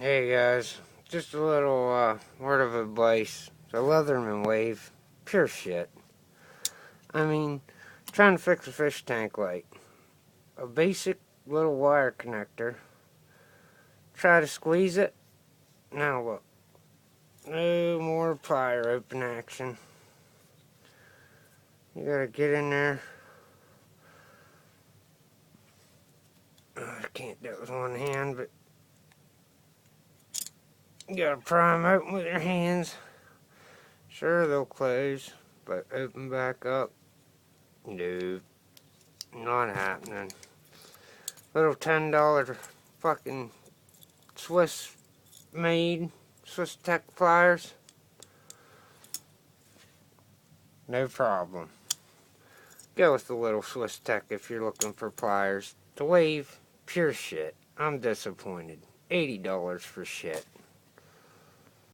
Hey guys, just a little word of advice. The Leatherman Wave, pure shit. I mean, trying to fix a fish tank light. A basic little wire connector. Try to squeeze it. Now look. No more plier open action. You gotta get in there. I can't do it with one hand, but you gotta pry them open with your hands. Sure, they'll close, but open back up. No, not happening. Little $10 fucking Swiss made, Swiss Tech pliers. No problem. Go with the little Swiss Tech if you're looking for pliers. The Wave, pure shit. I'm disappointed. $80 for shit.